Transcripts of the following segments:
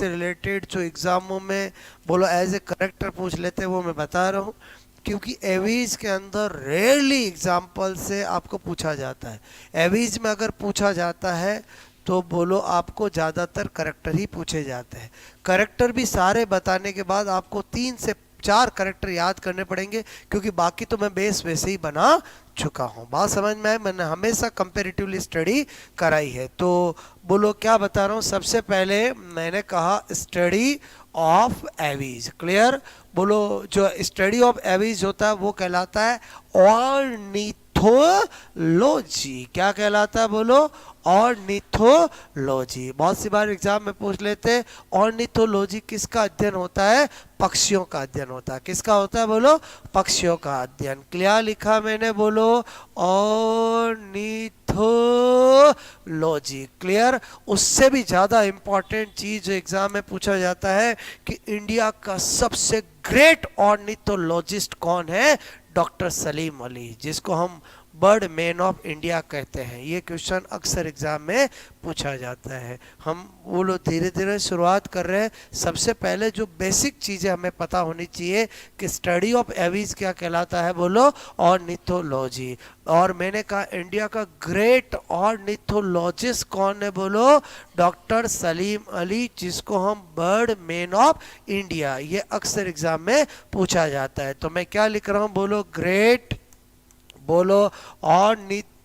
से रिलेटेड जो एग्जामों में बोलो एज ए करेक्टर पूछ लेते हैं वो मैं बता रहा हूँ, क्योंकि एवीज के अंदर रेयरली एग्जाम्पल से आपको पूछा जाता है। एवीज में अगर पूछा जाता है तो बोलो आपको ज़्यादातर करेक्टर ही पूछे जाते हैं। करेक्टर भी सारे बताने के बाद आपको 3 से 4 करेक्टर याद करने पड़ेंगे, क्योंकि बाकी तो मैं बेस वैसे ही बना चुका हूँ। बात समझ में आए? मैंने हमेशा कंपेरेटिवली स्टडी कराई है। तो बोलो क्या बता रहा हूँ, सबसे पहले मैंने कहा स्टडी ऑफ एवीज। क्लियर? बोलो जो स्टडी ऑफ एवीज होता है वो कहलाता है ऑर्निथोलॉजी। क्या कहलाता है बोलो? ऑर्निथोलॉजी। बहुत सी बार एग्जाम में पूछ लेते हैं ऑर्निथोलॉजी किसका अध्ययन होता है? पक्षियों का अध्ययन होता है। किसका होता है बोलो? पक्षियों का अध्ययन। क्या लिखा मैंने बोलो? ऑर्निथोलॉजी। क्लियर? उससे भी ज्यादा इंपॉर्टेंट चीज जो एग्जाम में पूछा जाता है कि इंडिया का सबसे ग्रेट ऑर्निथोलॉजिस्ट कौन है? डॉक्टर सलीम अली, जिसको हम बर्ड मैन ऑफ इंडिया कहते हैं। ये क्वेश्चन अक्सर एग्जाम में पूछा जाता है। हम वो लोग धीरे धीरे शुरुआत कर रहे हैं। सबसे पहले जो बेसिक चीज़ें हमें पता होनी चाहिए कि स्टडी ऑफ एवीज क्या कहलाता है बोलो? ऑर्निथोलॉजी। और मैंने कहा इंडिया का ग्रेट ऑर्निथोलॉजिस्ट कौन है बोलो? डॉक्टर सलीम अली, जिसको हम बर्ड मैन ऑफ इंडिया, ये अक्सर एग्जाम में पूछा जाता है। तो मैं क्या लिख रहा हूँ बोलो? ग्रेट बोलो ऑर्निथोलॉजिस्ट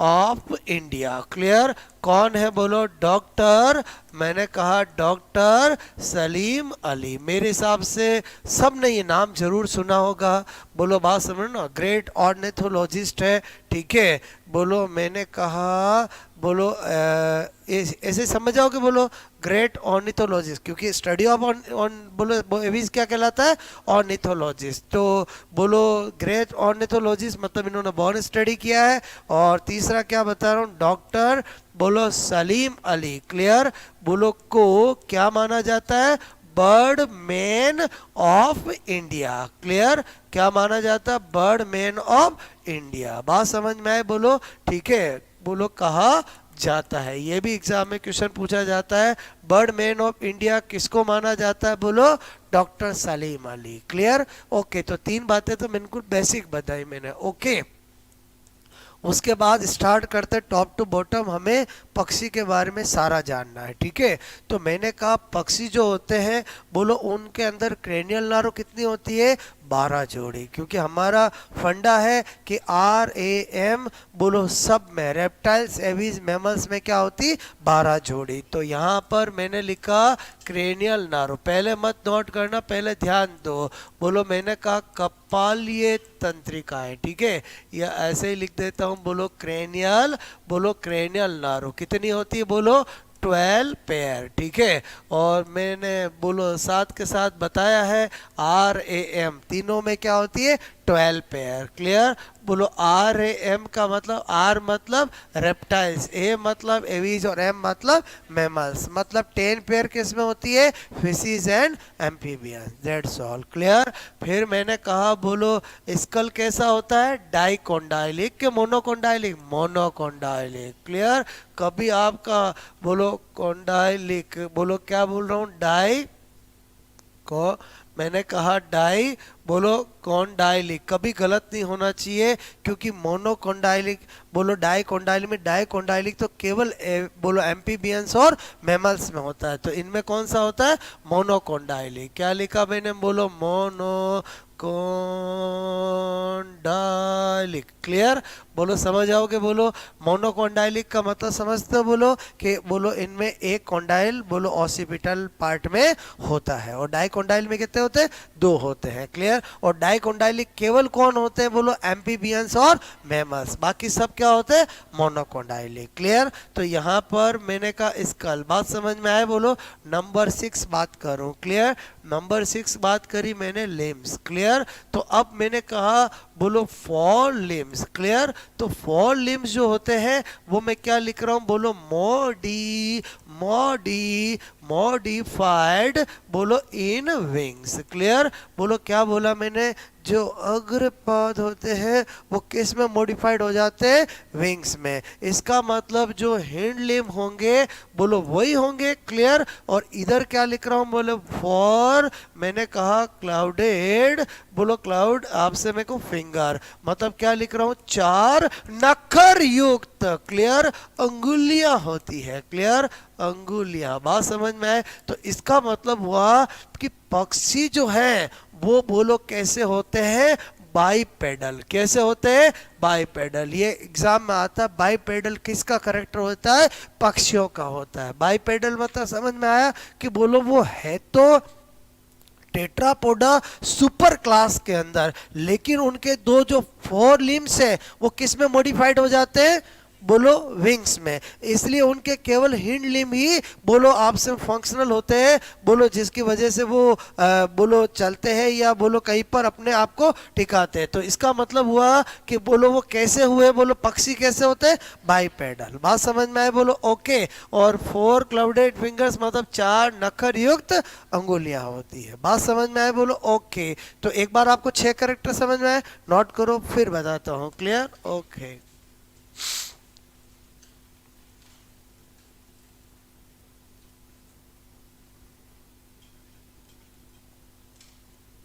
ऑफ इंडिया। क्लियर? कौन है बोलो? डॉक्टर, मैंने कहा डॉक्टर सलीम अली। मेरे हिसाब से सबने ये नाम जरूर सुना होगा। बोलो बात समझ ना, ग्रेट ऑर्निथोलॉजिस्ट है। ठीक है? बोलो मैंने कहा बोलो ऐसे समझ जाओगे बोलो ग्रेट ऑर्निथोलॉजिस्ट, क्योंकि स्टडी ऑफ बोलो एवीज क्या कहलाता है? ऑर्निथोलॉजिस्ट। तो बोलो ग्रेट ऑर्निथोलॉजिस्ट मतलब इन्होंने बहुत स्टडी किया है। और तीसरा क्या बता रहा हूँ? डॉक्टर बोलो सलीम अली। क्लियर? बोलो को क्या माना जाता है? Bird man of India. Clear? क्या माना जाता है? Bird man of India. बात समझ में आए बोलो? ठीक है? बोलो कहा जाता है, ये भी एग्जाम में क्वेश्चन पूछा जाता है। बर्ड मैन ऑफ इंडिया किसको माना जाता है बोलो? Doctor Salim Ali. Clear? Okay, तो 3 बातें तो बिल्कुल बेसिक बताई मैंने। ओके, उसके बाद स्टार्ट करते टॉप टू बॉटम। हमें पक्षी के बारे में सारा जानना है। ठीक है? तो मैंने कहा पक्षी जो होते हैं बोलो उनके अंदर क्रेनियल नर्व कितनी होती है? 12 जोड़ी, क्योंकि हमारा फंडा है कि RAM बोलो सब में, रेप्टाइल्स एवीज मैमल्स में क्या होती? 12 जोड़ी। तो यहाँ पर मैंने लिखा क्रेनियल नर्व। पहले मत नोट करना, पहले ध्यान दो। बोलो मैंने कहा कपालीय तंत्रिकाएं। ठीक है? या ऐसे ही लिख देता हूँ बोलो क्रेनियल, बोलो क्रेनियल नर्व कितनी होती है बोलो? 12 पेयर। ठीक है? और मैंने बोलो साथ के साथ बताया है RAM तीनों में क्या होती है? 12 पेयर। क्लियर? बोलो RAM का मतलब R मतलब रेप्टाइल्स, A मतलब एवीज और M मतलब मैमल्स। मतलब 10 पेयर किस में होती है? Fishes and amphibians. That's all. Clear? फिर मैंने कहा बोलो स्कल कैसा होता है? डाइकोंडाइलिक के मोनोकोंडाइलिक? मोनोकोंडाइलिक। क्लियर? कभी आपका बोलो कोंडाइलिक, बोलो क्या बोल रहा हूँ? डाई को मैंने कहा डाई, बोलो कॉन्डाइलिक। कभी गलत नहीं होना चाहिए, क्योंकि मोनोकोंडाइलिक बोलो डाइकोंडाइलिक में, डाइकोंडाइलिक तो केवल बोलो एम्फीबियंस और मैमल्स में होता है। तो इनमें कौन सा होता है? मोनोकोंडाइलिक। क्या लिखा मैंने बोलो? मोनो कोंडाइलिक। क्लियर? बोलो समझ आओगे बोलो? मोनोकोंडाइलिक का मतलब समझते हो बोलो? कि बोलो इनमें एक कोंडाइल बोलो ऑसिपिटल पार्ट में होता है, और डाइकोंडाइल में कितने होते हैं? 2 होते हैं। क्लियर? और डाइकोंडाइलिक केवल कौन होते हैं बोलो? एम्फीबियंस और मैमल्स। बाकी सब क्या होते हैं? मोनोकोंडाइलिक। क्लियर? तो यहाँ पर मैंने कहा स्कल। बात समझ में आए बोलो? नंबर 6 बात करूं। क्लियर? नंबर 6 बात करी मैंने लिम्स। क्लियर? तो अब मैंने कहा बोलो फोर लिम्स। क्लियर? तो फोर लिम्स जो होते हैं वो मैं क्या लिख रहा हूं बोलो? मॉडिफाइड बोलो इन विंग्स। क्लियर? बोलो क्या बोला मैंने? जो अग्रपद होते हैं वो किस में मॉडिफाइड हो जाते हैं, विंग्स में। इसका मतलब जो हिंड लिम होंगे बोलो वही होंगे, क्लियर। और इधर क्या लिख रहा हूं, बोलो फॉर, मैंने कहा क्लाउडेड, बोलो क्लाउड आपसे मेरे को फिंगर, मतलब क्या लिख रहा हूं, चार नखर युक्त, क्लियर, अंगुलियां होती है, क्लियर, अंगुलियां। बात समझ में आए? तो इसका मतलब हुआ कि पक्षी जो है वो बोलो कैसे होते हैं, बाईपेडल। कैसे होते हैं, बाईपेडल। ये एग्जाम में आता है, बाईपेडल किसका करेक्टर होता है, पक्षियों का होता है। बाईपेडल मतलब समझ में आया कि बोलो वो है तो टेट्रापोडा सुपर क्लास के अंदर, लेकिन उनके दो जो फोर लिम्स है वो किस में मॉडिफाइड हो जाते हैं, बोलो विंग्स में। इसलिए उनके केवल हिंड लिम ही बोलो आपसे फंक्शनल होते हैं, बोलो जिसकी वजह से वो बोलो चलते हैं या बोलो कहीं पर अपने आप को टिकाते हैं। तो इसका मतलब हुआ कि बोलो वो कैसे हुए, बोलो पक्षी कैसे होते हैं, बाईपेडल। बात समझ में आए, बोलो ओके। और फोर क्लाउडेड फिंगर्स मतलब चार नखर युक्त अंगुलियां होती है। बात समझ में आए, बोलो ओके। तो एक बार आपको 6 करेक्टर समझ में आए, नोट करो फिर बताता हूँ, क्लियर, ओके।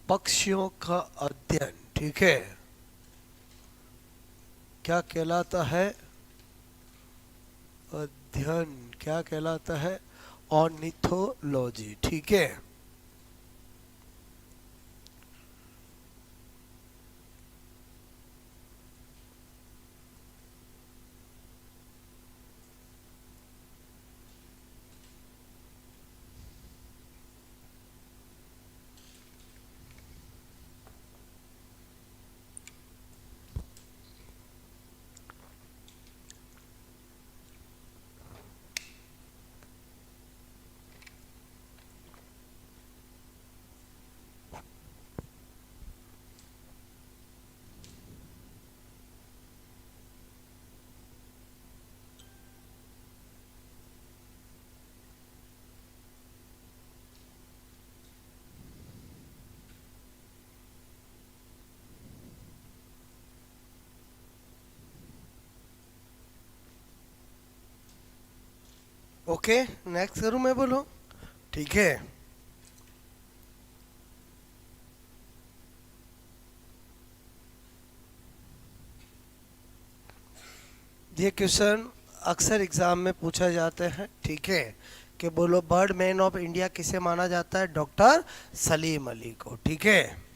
पक्षियों का अध्ययन, ठीक है, क्या कहलाता है, अध्ययन क्या कहलाता है, ऑर्निथोलॉजी, ठीक है। ओके, नेक्स्ट करूं मैं, बोलो, ठीक है। ये क्वेश्चन अक्सर एग्जाम में पूछा जाते हैं, ठीक है, कि बोलो बर्ड मैन ऑफ इंडिया किसे माना जाता है, डॉक्टर सलीम अली को, ठीक है।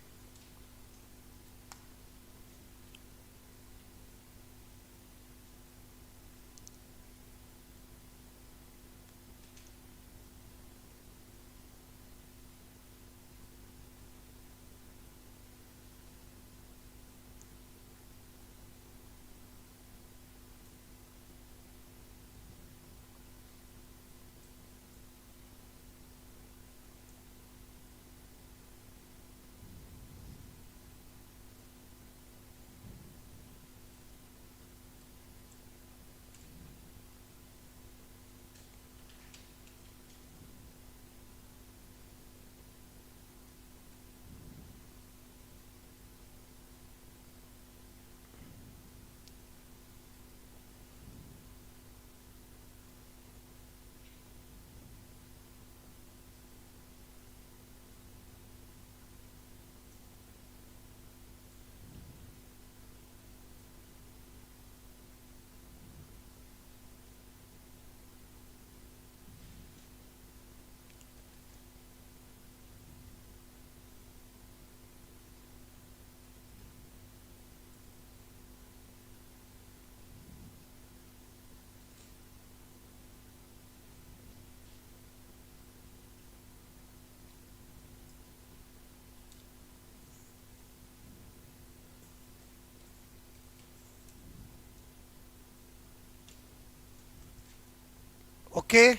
ओके,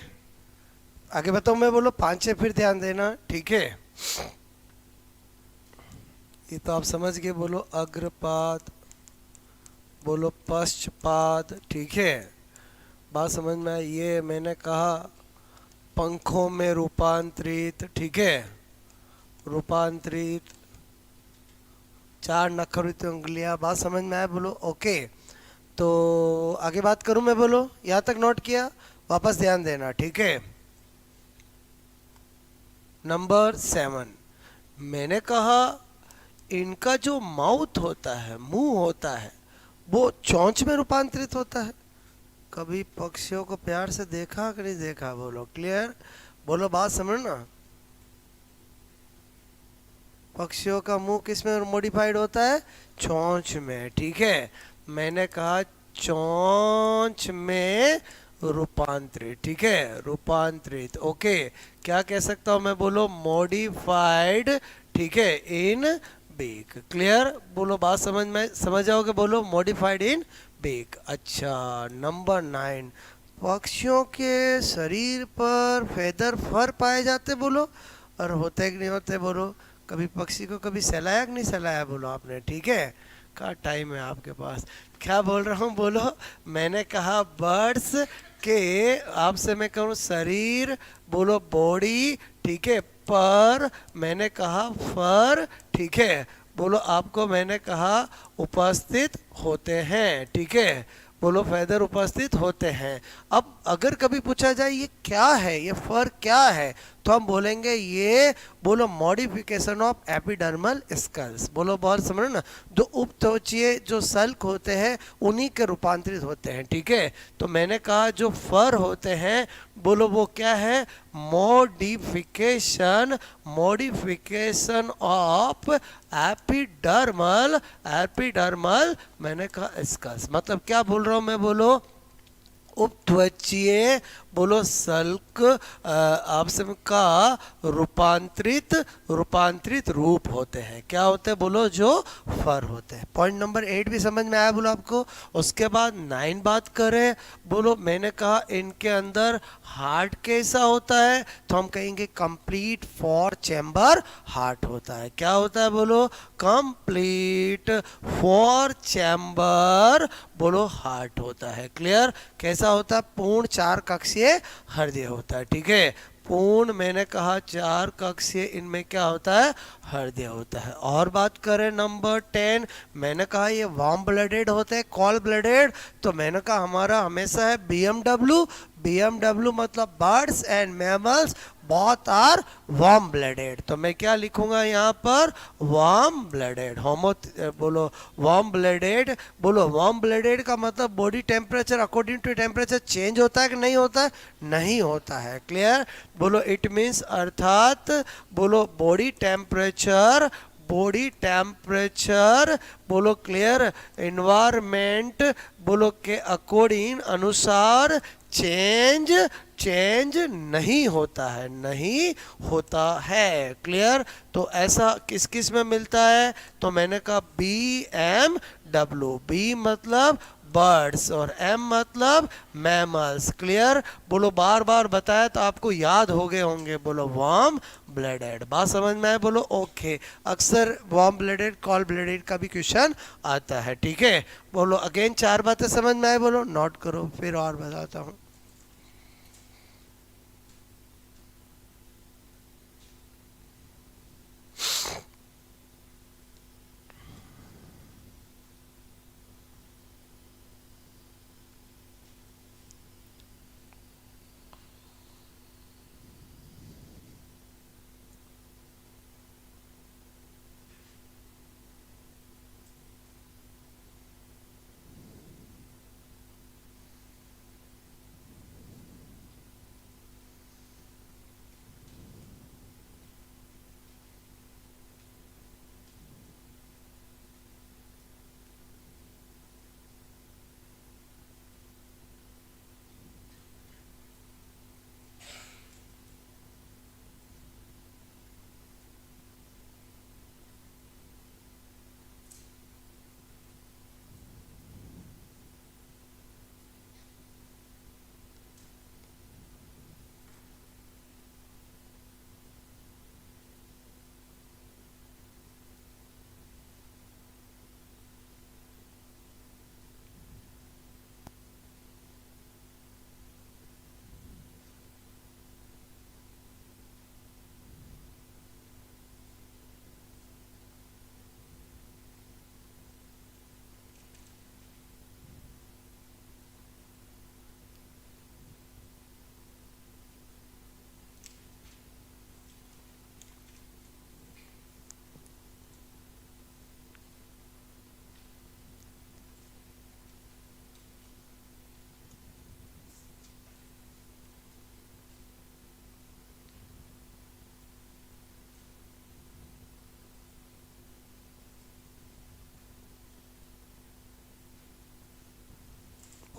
आगे बताओ मैं, बोलो 5 है, फिर ध्यान देना, ठीक है। ये तो आप समझ गए, बोलो अग्रपाद, बोलो पश्चपाद, ठीक है। बात समझ में आई, ये मैंने कहा पंखों में रूपांतरित, ठीक है, रूपांतरित, 4 नखरुत उंगलियां, बात समझ में आया बोलो ओके। तो आगे बात करूं मैं बोलो, यहाँ तक नोट किया, वापस ध्यान देना ठीक है। नंबर 7, मैंने कहा इनका जो माउथ होता है, मुंह होता है, वो चोंच में रूपांतरित होता है। कभी पक्षियों को प्यार से देखा कि नहीं देखा बोलो, क्लियर बोलो, बात समझना। पक्षियों का मुंह किस में मॉडिफाइड होता है? चोंच में, ठीक है। मैंने कहा चोंच में रूपांतरित, ठीक है, रूपांतरित, ओके। क्या कह सकता हूं मैं बोलो? मॉडिफाइड, ठीक है, इन बीक, क्लियर बोलो, बात समझ जाओगे बोलो, मॉडिफाइड इन बीक। अच्छा, नंबर 9, पक्षियों के शरीर पर फेदर फर पाए जाते बोलो, और होते कि नहीं होते बोलो। कभी पक्षी को कभी सहलाया कि नहीं सहलाया बोलो आपने, ठीक है। का टाइम है आपके पास, क्या बोल रहा हूँ बोलो। मैंने कहा बर्ड्स के, आपसे मैं कहूँ शरीर बोलो बॉडी, ठीक है, पर मैंने कहा फर, ठीक है, बोलो आपको मैंने कहा उपस्थित होते हैं, ठीक है, बोलो फेदर उपस्थित होते हैं। अब अगर कभी पूछा जाए ये क्या है, ये फर क्या है, तो हम बोलेंगे ये बोलो मॉडिफिकेशन ऑफ एपिडर्मल स्कल्स, बोलो बहुत समझो ना, जो उपत्वचीय जो सल्क होते हैं उन्हीं के रूपांतरित होते हैं, ठीक है। तो मैंने कहा जो फर होते हैं बोलो वो क्या है? Modification, modification of epidermal, epidermal मैंने कहा स्कल्स, मतलब क्या बोल रहा हूं मैं बोलो, उपत्वचीय बोलो सल्क आपसे का रूपांतरित, रूपांतरित रूप होते हैं, क्या होते हैं बोलो, जो फर होते हैं। पॉइंट नंबर 8 भी समझ में आया बोलो आपको। उसके बाद 9 बात करें बोलो, मैंने कहा इनके अंदर हार्ट कैसा होता है, तो हम कहेंगे कंप्लीट 4 चैम्बर हार्ट होता है। क्या होता है बोलो? कंप्लीट 4 चैम्बर बोलो हार्ट होता है, क्लियर। कैसा होता है? पूर्ण 4 कक्षीय हृदय होता है, ठीक है। पूर्ण मैंने कहा 4 कक्षीय, इनमें क्या होता है? हृदय होता है। और बात करें नंबर 10, मैंने कहा ये वार्म ब्लडेड होते हैं, कॉल ब्लडेड, तो मैंने कहा हमारा हमेशा है बीएमडब्ल्यू, बीएमडब्ल्यू मतलब birds and mammals both are warm blooded, तो मैं क्या लिखूंगा यहाँ पर? वार्म ब्लडेड, होमो बोलो वार्म ब्लडेड, बोलो वार्म ब्लडेड का मतलब body temperature according to temperature change होता है कि नहीं होता है? नहीं होता है, क्लियर बोलो। इट मीन्स अर्थात बोलो बॉडी टेम्परेचर, बॉडी टेम्परेचर बोलो क्लियर, इन्वायरमेंट बोलो के अकॉर्डिंग अनुसार चेंज, चेंज नहीं होता है, नहीं होता है, क्लियर। तो ऐसा किस किस में मिलता है? तो मैंने कहा बी एम डब्ल्यू, बी मतलब बर्ड्स और एम मतलब मैमल्स, क्लियर बोलो। बार बार बताया तो आपको याद हो गए होंगे, बोलो वार्म ब्लडेड, बात समझ में आए बोलो ओके। अक्सर वार्म ब्लडेड, कॉल ब्लडेड का भी क्वेश्चन आता है, ठीक है। बोलो अगेन 4 बातें समझ में आए बोलो, नोट करो, फिर और बताता हूँ।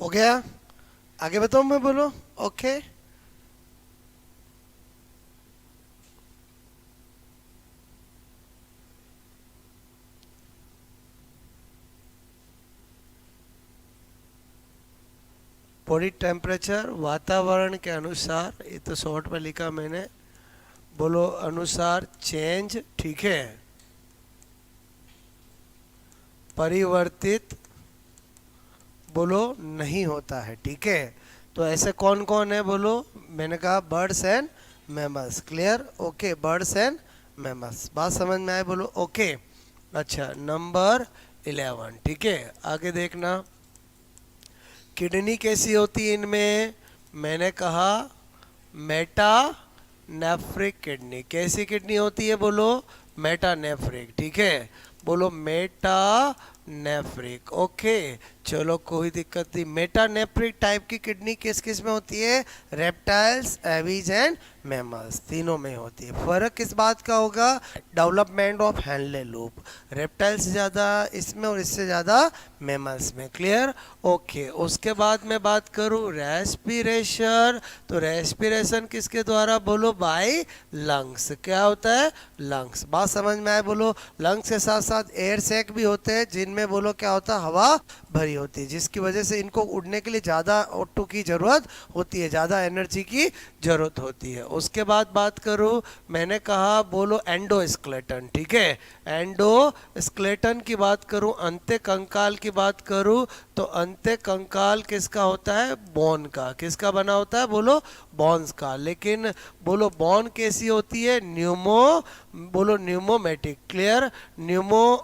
हो गया? आगे बताऊं मैं? बोलो। ओके। बॉडी टेम्परेचर वातावरण के अनुसार, ये तो शॉर्ट में लिखा मैंने, बोलो अनुसार चेंज, ठीक है, परिवर्तित बोलो नहीं होता है, ठीक है। तो ऐसे कौन कौन है बोलो? मैंने कहा birds and mammals, clear? Okay, birds and mammals, बात समझ में आए? बोलो ओके। अच्छा, नंबर 11, ठीक है, आगे देखना। किडनी कैसी होती है इनमें? मैंने कहा मेटा नेफ्रिक किडनी। कैसी किडनी होती है बोलो? मेटानेफ्रिक, ठीक है, बोलो मेटा नेफ्रिक। ओके, चलो कोई दिक्कत नहीं। मेटानेफ्रिक टाइप की किडनी किस किस में होती है? रेप्टाइल्स, एवीज एंड मैमल्स, तीनों में होती है। फर्क किस बात का होगा? Development of Henle loop, reptiles से ज़्यादा इसमें और इससे ज़्यादा मैमल्स में, क्लियर? ओके, उसके बाद मैं बात करूँ रेस्पिरेशन, तो रेस्पिरेशन किसके द्वारा? बोलो बाय लंग्स। क्या होता है? लंग्स, बात समझ में आए? बोलो लंग्स के साथ साथ एयर सैक भी होते हैं, जिनमें बोलो क्या होता है? हवा भरी होती है, जिसकी वजह से इनको उड़ने के लिए ज़्यादा O2 की ज़रूरत होती है, ज़्यादा एनर्जी की ज़रूरत होती है। उसके बाद बात करूँ, मैंने कहा बोलो एंडोस्केलेटन, ठीक है, एंडोस्केलेटन की बात करूँ, अंत्य कंकाल की बात करूँ, तो अंत्य कंकाल किसका होता है? बोन का। किसका बना होता है? बोलो बॉन्स का। लेकिन बोलो बॉन कैसी होती है? बोलो न्यूमोमेटिक, क्लियर?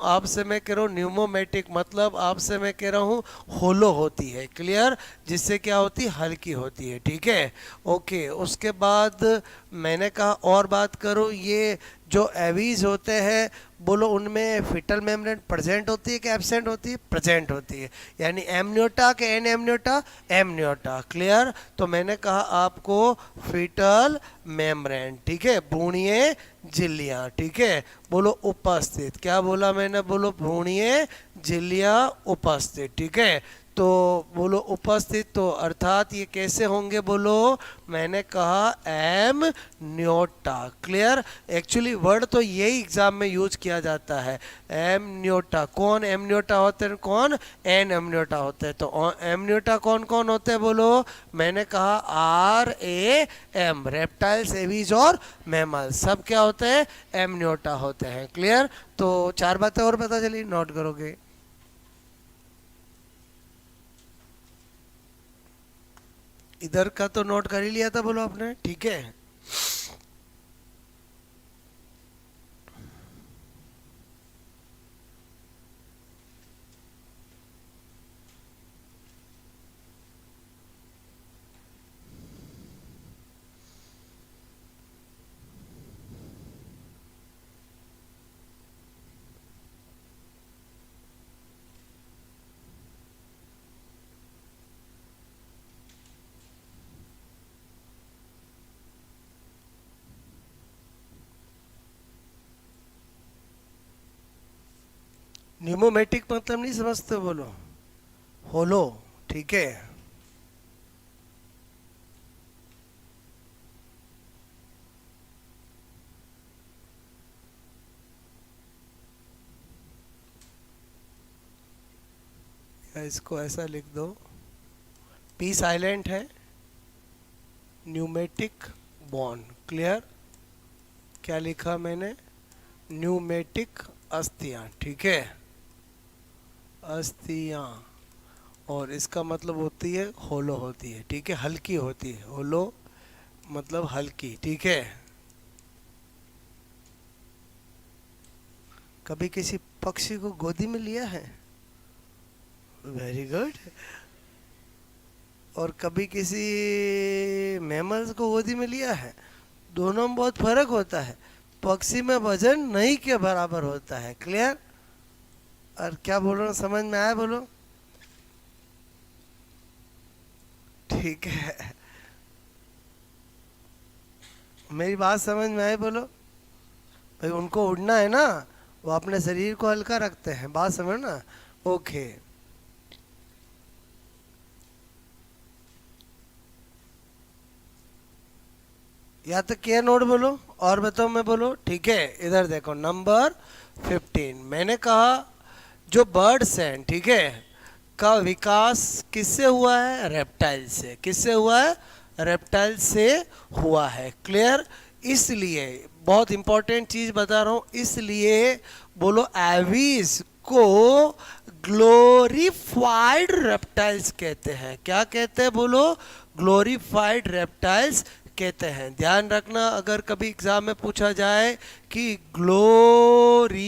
आपसे मैं कह रहा हूँ न्यूमोमेटिक, मतलब आपसे मैं कह रहा हूँ होलो होती है, क्लियर? जिससे क्या होती है? हल्की होती है, ठीक है। ओके, उसके बाद मैंने कहा और बात करूँ, ये जो एवीज होते हैं बोलो उनमें फिटल मेम्ब्रेन प्रेजेंट होती है कि एब्सेंट होती है? प्रेजेंट होती है, यानी एमनियोटा के एन एमनियोटा? Amniota, clear? तो मैंने कहा आपको फिटल मेम्ब्रेन, ठीक है, भ्रूणीय झिल्लियाँ, ठीक है, बोलो उपस्थित। क्या बोला मैंने? बोलो भ्रूणीय झिल्लियाँ उपस्थित, ठीक है। तो बोलो उपस्थित, तो अर्थात ये कैसे होंगे? बोलो मैंने कहा एम न्योटा, क्लियर? एक्चुअली वर्ड तो यही एग्जाम में यूज किया जाता है, एम न्योटा। कौन एम न्योटा होते हैं? कौन एन एम न्योटा होते हैं? तो एम न्योटा कौन कौन होते हैं बोलो? मैंने कहा RAM, रेप्टाइल्स, एवीज और मैमल, सब क्या होते हैं? एम न्योटा होते हैं, क्लियर? तो 4 बातें और पता चली, नोट करोगे? इधर का तो नोट कर ही लिया था बोलो आपने, ठीक है। न्यूमोमेटिक मतलब नहीं समझते? बोलो होलो, ठीक है। या इसको ऐसा लिख दो, पी साइलेंट है, न्यूमेटिक बॉन्ड, क्लियर? क्या लिखा मैंने? न्यूमेटिक अस्थियां, ठीक है, अस्थियां, और इसका मतलब होती है होलो होती है, ठीक है, हल्की होती है, होलो मतलब हल्की, ठीक है। कभी किसी पक्षी को गोदी में लिया है? Very good. और कभी किसी मैमल्स को गोदी में लिया है? दोनों में बहुत फर्क होता है, पक्षी में वजन नहीं के बराबर होता है, क्लियर? और क्या बोल रहा हूँ समझ में आया? बोलो ठीक है, मेरी बात समझ में आई? बोलो भाई, उनको उड़ना है ना, वो अपने शरीर को हल्का रखते हैं, बात समझ ना? ओके, या तो किया नोट बोलो और बताओ मैं बोलो, ठीक है। इधर देखो नंबर 15, मैंने कहा जो बर्ड्स हैं, ठीक है, का विकास किससे हुआ है? रेप्टाइल से। किससे हुआ है? रेप्टाइल से हुआ है। क्लियर? इसलिए बहुत इंपॉर्टेंट चीज बता रहा हूं, इसलिए बोलो एवीज को ग्लोरीफाइड रेप्टाइल्स कहते हैं। क्या कहते हैं बोलो? ग्लोरीफाइड रेप्टाइल्स कहते हैं। ध्यान रखना, अगर कभी एग्जाम में पूछा जाए कि ग्लोरीफाइड,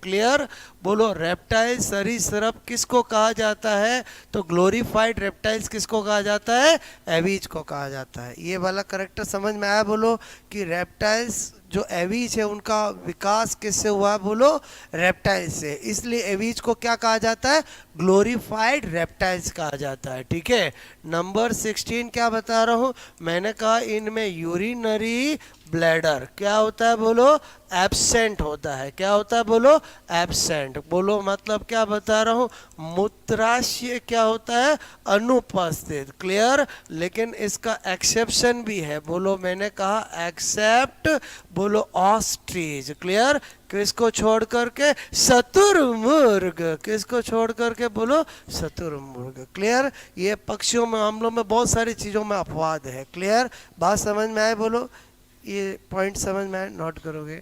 क्लियर, बोलो रेप्टाइल सरीसृप किसको कहा जाता है? तो ग्लोरीफाइड रेप्टाइल्स किसको कहा जाता है? एवीज को कहा जाता है। ये वाला करेक्टर समझ में आया? बोलो कि रेप्टाइल्स जो एवीज है उनका विकास किससे हुआ? बोलो रेप्टाइल से। इसलिए एवीज को क्या कहा जाता है? ग्लोरीफाइड रेप्टाइल्स कहा जाता है। ठीक है। नंबर 16 क्या बता रहा हूं? मैंने कहा इनमें यूरिनरी ब्लैडर क्या होता है? बोलो एब्सेंट होता है। क्या होता है? बोलो एब्सेंट। बोलो मतलब क्या बता रहा हूं? मूत्राशय क्या होता है? अनुपस्थित। क्लियर? लेकिन इसका एक्सेप्शन भी है। बोलो मैंने कहा एक्सेप्ट, बोलो ऑस्ट्रिच। क्लियर? किसको छोड़ करके? शतुरमुर्ग। किसको छोड़ करके? बोलो शतुरमुर्ग। क्लियर? ये पक्षियों में, मामलों में बहुत सारी चीजों में अपवाद है। क्लियर? बात समझ में आए? बोलो ये पॉइंट समझ में आए? नोट करोगे?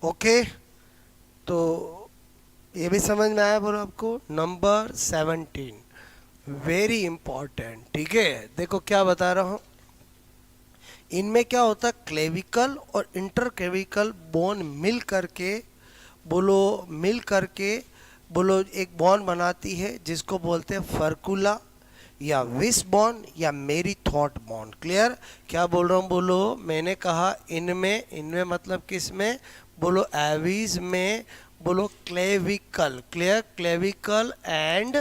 ओके, तो ये भी समझ में आया? बोलो आपको नंबर 17 वेरी इंपॉर्टेंट। ठीक है, देखो क्या बता रहा हूं। इनमें क्या होता है? क्लेविकल और इंटरक्लेविकल बोन मिल करके, बोलो मिल करके, बोलो एक बॉन्ड बनाती है जिसको बोलते हैं फर्कुला या विस बॉन्ड या मेरी थॉट बॉन्ड। क्लियर? क्या बोल रहा हूँ? बोलो मैंने कहा इनमें, इनमें मतलब किस में? बोलो एवीज में, बोलो clavicle. Clear? Clavicle and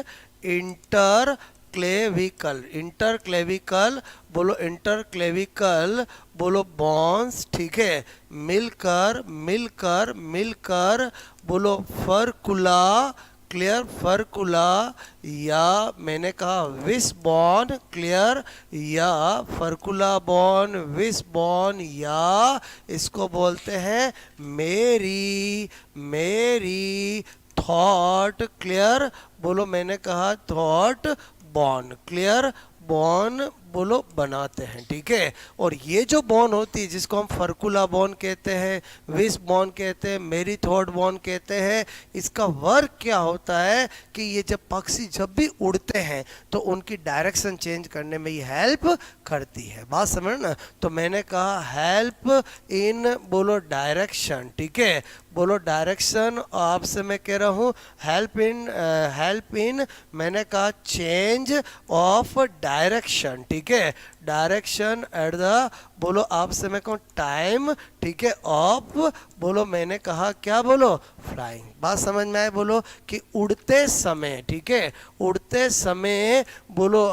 inter clavicle. Inter clavicle, बोलो इंटर क्लेविकल, बोलो बॉन्स, ठीक है, मिलकर मिलकर मिलकर, बोलो फर्कुला। क्लियर? फर्कुला या मैंने कहा विस बॉन। क्लियर? या फर्कुला बॉन, विस बॉन, या इसको बोलते हैं मेरी मेरी थॉट। क्लियर? बोलो मैंने कहा थॉट बॉन। क्लियर? बॉन बोलो बनाते हैं। ठीक है। और ये जो बॉन होती है जिसको हम फर्कुला बॉन कहते हैं, विस बॉन कहते हैं, मेरी थॉट बॉन कहते हैं, इसका वर्क क्या होता है कि ये जब पक्षी जब भी उड़ते हैं तो उनकी डायरेक्शन चेंज करने में ये हेल्प करती है। बात समझ ना? तो मैंने कहा हेल्प इन, बोलो डायरेक्शन। ठीक है, बोलो डायरेक्शन। आपसे मैं कह रहा हूँ हेल्प इन, हेल्प इन, मैंने कहा चेंज ऑफ डायरेक्शन। ठीक है, डायरेक्शन एट द, बोलो आपसे मैं कहूँ टाइम, ठीक है, ऑफ, बोलो मैंने कहा क्या? बोलो फ्लाइंग। बात समझ में आए? बोलो कि उड़ते समय, ठीक है, उड़ते समय, बोलो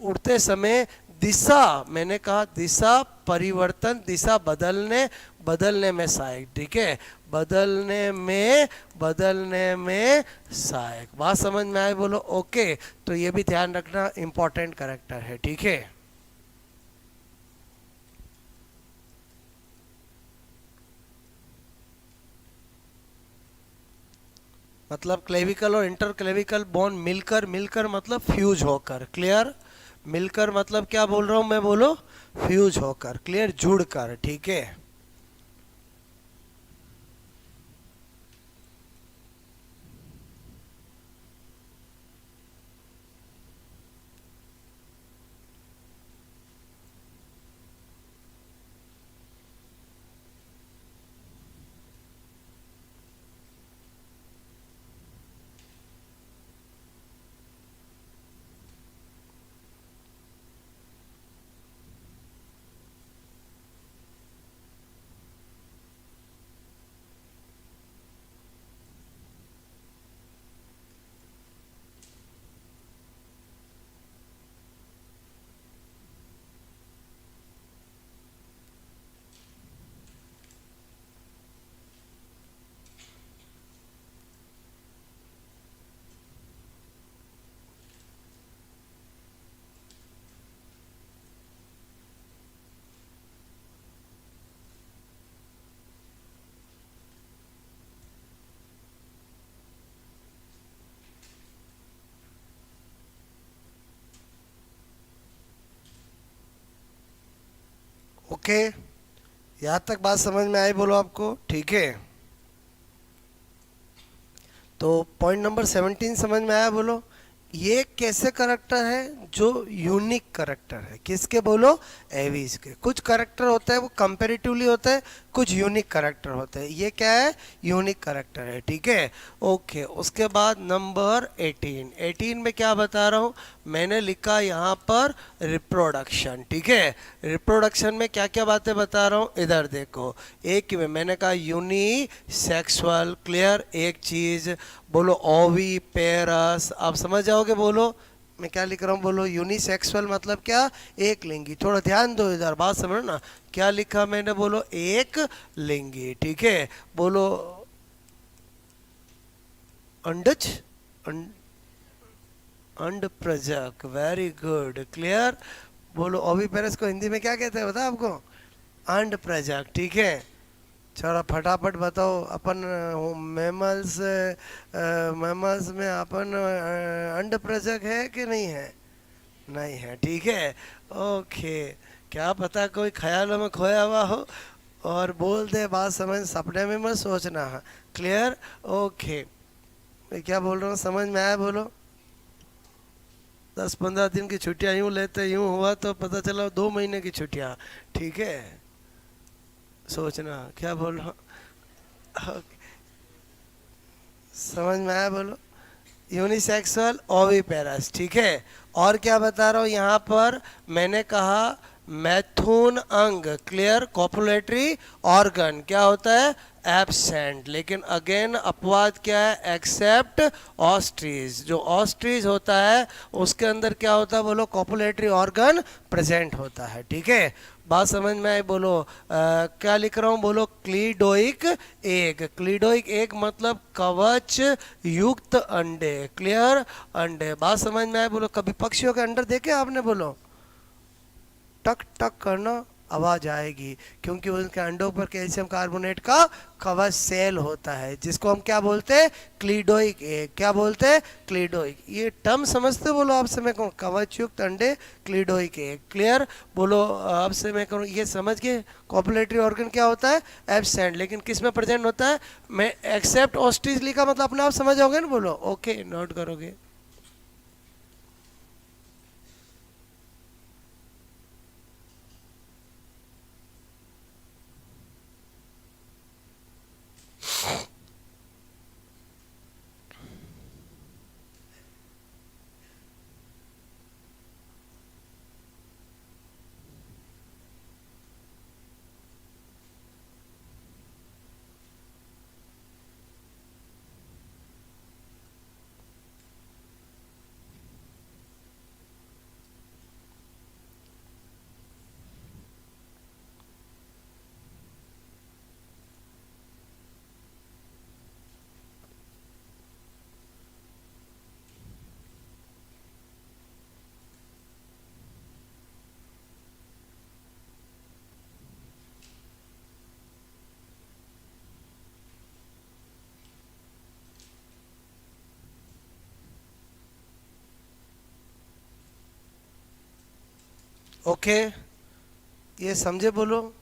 उड़ते समय दिशा, मैंने कहा दिशा परिवर्तन, दिशा बदलने, बदलने में सहायक। ठीक है, बदलने में, बदलने में सहायक। बात समझ में आए? बोलो ओके। तो ये भी ध्यान रखना, इंपॉर्टेंट करेक्टर है। ठीक है। मतलब क्लेविकल और इंटर क्लेविकल बोन मिलकर, मिलकर मतलब फ्यूज होकर, क्लियर। मिलकर मतलब क्या बोल रहा हूँ मैं, बोलो, फ्यूज होकर, क्लियर, जुड़कर, ठीक है। ओके, यहाँ तक बात समझ में आई, बोलो आपको, ठीक है। तो पॉइंट नंबर 17 समझ में आया, बोलो। ये कैसे करेक्टर है, जो यूनिक करेक्टर है, किसके, बोलो, एवीज के। कुछ करेक्टर होता है वो कंपैरेटिवली होता है, कुछ यूनिक करेक्टर होते हैं, ये क्या है, यूनिक करेक्टर है, ठीक है। ओके, उसके बाद नंबर 18, 18 में क्या बता रहा हूँ, मैंने लिखा यहाँ पर रिप्रोडक्शन, ठीक है। रिप्रोडक्शन में क्या क्या बातें बता रहा हूँ, इधर देखो। एक में मैंने कहा यूनी सेक्सुअल, क्लियर, एक चीज, बोलो ओवी पेरस, आप समझ जाओगे, बोलो। मैं क्या लिख रहा हूँ, बोलो, यूनिसेक्सुअल मतलब क्या, एक लिंगी। थोड़ा ध्यान दो इधर, बात समझो ना, क्या लिखा मैंने, बोलो, एक लिंगी, ठीक है। बोलो अंडज, अंड प्रजक, वेरी गुड, क्लियर। बोलो ओवी पेरस को हिंदी में क्या कहते हैं, बता आपको, अंड प्रजक, ठीक है। चलो फटाफट बताओ, अपन मैमल्स, मैमल्स में अपन अंड प्रजक है कि नहीं है, नहीं है, ठीक है। ओके, क्या पता कोई ख्यालों में खोया हुआ हो और बोल दे, बात समझ, सपने में मत सोचना, क्लियर। ओके, मैं क्या बोल रहा हूँ समझ में आया, बोलो। 10-15 दिन की छुट्टियां यूं लेते, यूं हुआ तो पता चला 2 महीने की छुट्टियां, ठीक है। सोचना क्या बोल रहा हूँ, समझ में आया, बोलो। यूनिसेक्सुअल ओविपेरस, ठीक है। और क्या बता रहा हूँ यहाँ पर, मैंने कहा मैथुन अंग, क्लियर, कॉपुलेटरी ऑर्गन क्या होता है, एब्सेंट। लेकिन अगेन अपवाद क्या है, एक्सेप्ट ऑस्ट्रीज, जो ऑस्ट्रीज होता है उसके अंदर क्या होता है, बोलो, कॉपुलेटरी ऑर्गन प्रेजेंट होता है, ठीक है। बात समझ में आई, बोलो। क्या लिख रहा हूँ, बोलो, क्लीडोइक एग, क्लीडोइक एग मतलब कवच युक्त अंडे, क्लियर, अंडे। बात समझ में आए, बोलो। कभी पक्षियों के अंडे देखे आपने, बोलो, टक टक करना आवाज आएगी, क्योंकि उनके अंडों पर कैल्शियम कार्बोनेट का कवच सेल होता है, जिसको हम क्या बोलते हैं, क्लीडोइक एग, क्या बोलते हैं, क्लीडोइक। ये टर्म समझते हो, बोलो, आपसे मैं कहूँ कवच युक्त अंडे, क्लीडोइक एग, क्लियर। बोलो, आपसे मैं कहूँ ये समझ गए, कॉपुलेटरी ऑर्गन क्या होता है, एब्सेंट, लेकिन किस में प्रेजेंट होता है, मैं एक्सेप्ट ऑस्ट्रिच लिखा मतलब अपने आप समझ जाओगे ना, बोलो। ओके, नोट करोगे। ओके, ये समझे बोलो।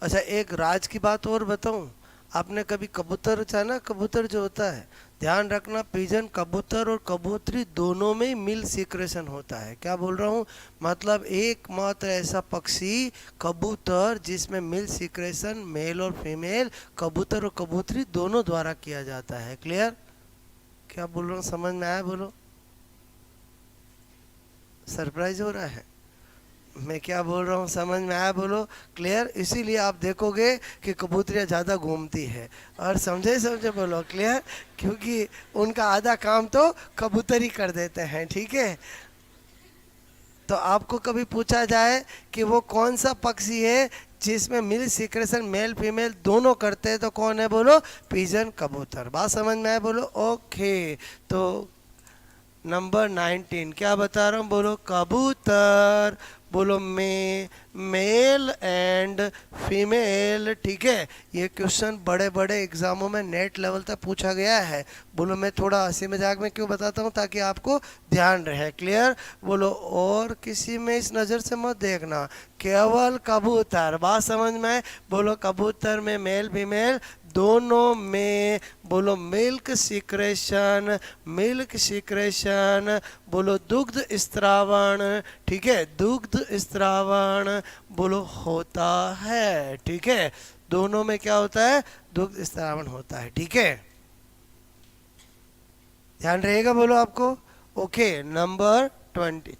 अच्छा, एक राज की बात और बताऊं। आपने कभी कबूतर जाना, कबूतर जो होता है, ध्यान रखना, पिजन कबूतर और कबूतरी दोनों में मिल सीक्रेशन होता है। क्या बोल रहा हूँ, मतलब एकमात्र ऐसा पक्षी कबूतर जिसमें मिल सीक्रेशन मेल और फीमेल कबूतर और कबूतरी दोनों द्वारा किया जाता है। क्लियर? क्या बोल रहा हूँ, समझ में आया बोलो? सरप्राइज हो रहा है? मैं क्या बोल रहा हूँ समझ में आया बोलो? क्लियर? इसीलिए आप देखोगे कि कबूतरियाँ ज़्यादा घूमती है। और समझे समझे बोलो? क्लियर? क्योंकि उनका आधा काम तो कबूतर ही कर देते हैं। ठीक है, तो आपको कभी पूछा जाए कि वो कौन सा पक्षी है जिसमें मिल सिक्रेशन मेल फीमेल दोनों करते हैं, तो कौन है बोलो? पिजन कबूतर। बात समझ में आया बोलो? ओके, तो नंबर 19 क्या बता रहा हूँ बोलो? कबूतर। बोलो मेल एंड फीमेल। ठीक है, ये क्वेश्चन बड़े बड़े एग्जामों में नेट लेवल तक पूछा गया है। बोलो मैं थोड़ा हंसी मजाक में क्यों बताता हूँ, ताकि आपको ध्यान रहे। क्लियर? बोलो और किसी में इस नज़र से मत देखना, केवल कबूतर। बात समझ में आए बोलो? कबूतर में मेल फीमेल दोनों में बोलो मिल्क सिक्रेशन, मिल्क सिक्रेशन। बोलो दुग्ध स्त्रावण। ठीक है, दुग्ध स्त्रावण बोलो होता है। ठीक है, दोनों में क्या होता है? दुग्ध स्त्रावण होता है। ठीक है, ध्यान रहेगा बोलो आपको? Okay, number 20।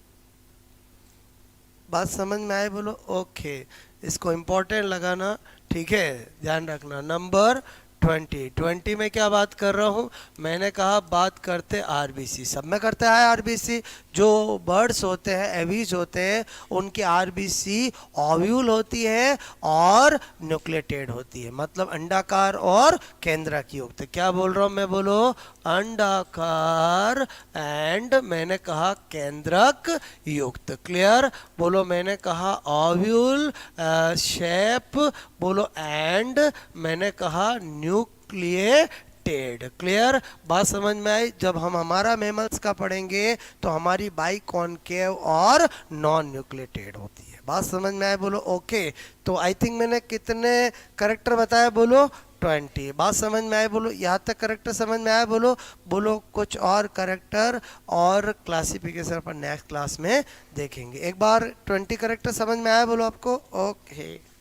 बात समझ में आए बोलो? ओके, इसको इम्पोर्टेंट लगाना। ठीक है, ध्यान रखना। नंबर 20 में क्या बात कर रहा हूँ? मैंने कहा बात करते आरबीसी, सब में करते हैं आरबीसी। जो बर्ड्स होते हैं, एवीज होते हैं, उनकी आरबीसी ओव्यूल होती है और न्यूक्लिएटेड होती है, मतलब अंडाकार और केंद्रक युक्त। क्या बोल रहा हूँ मैं बोलो? अंडाकार एंड मैंने कहा केंद्रक युक्त। क्लियर? बोलो मैंने कहा ओव्यूल शेप, बोलो एंड मैंने कहा न्यूक्लिएटेड। क्लियर? बात समझ में आई? जब हम हमारा मेमल्स का पढ़ेंगे तो हमारी बाई कॉनकेव और नॉन न्यूक्लिएटेड होती है। बात समझ में आए बोलो? ओके, तो आई थिंक मैंने कितने करेक्टर बताया बोलो? 20। बात समझ में आए बोलो? यहाँ तक करेक्टर समझ में आया बोलो? बोलो कुछ और करेक्टर और क्लासिफिकेशन पर नेक्स्ट क्लास में देखेंगे। एक बार 20 करेक्टर समझ में आया बोलो आपको? ओके।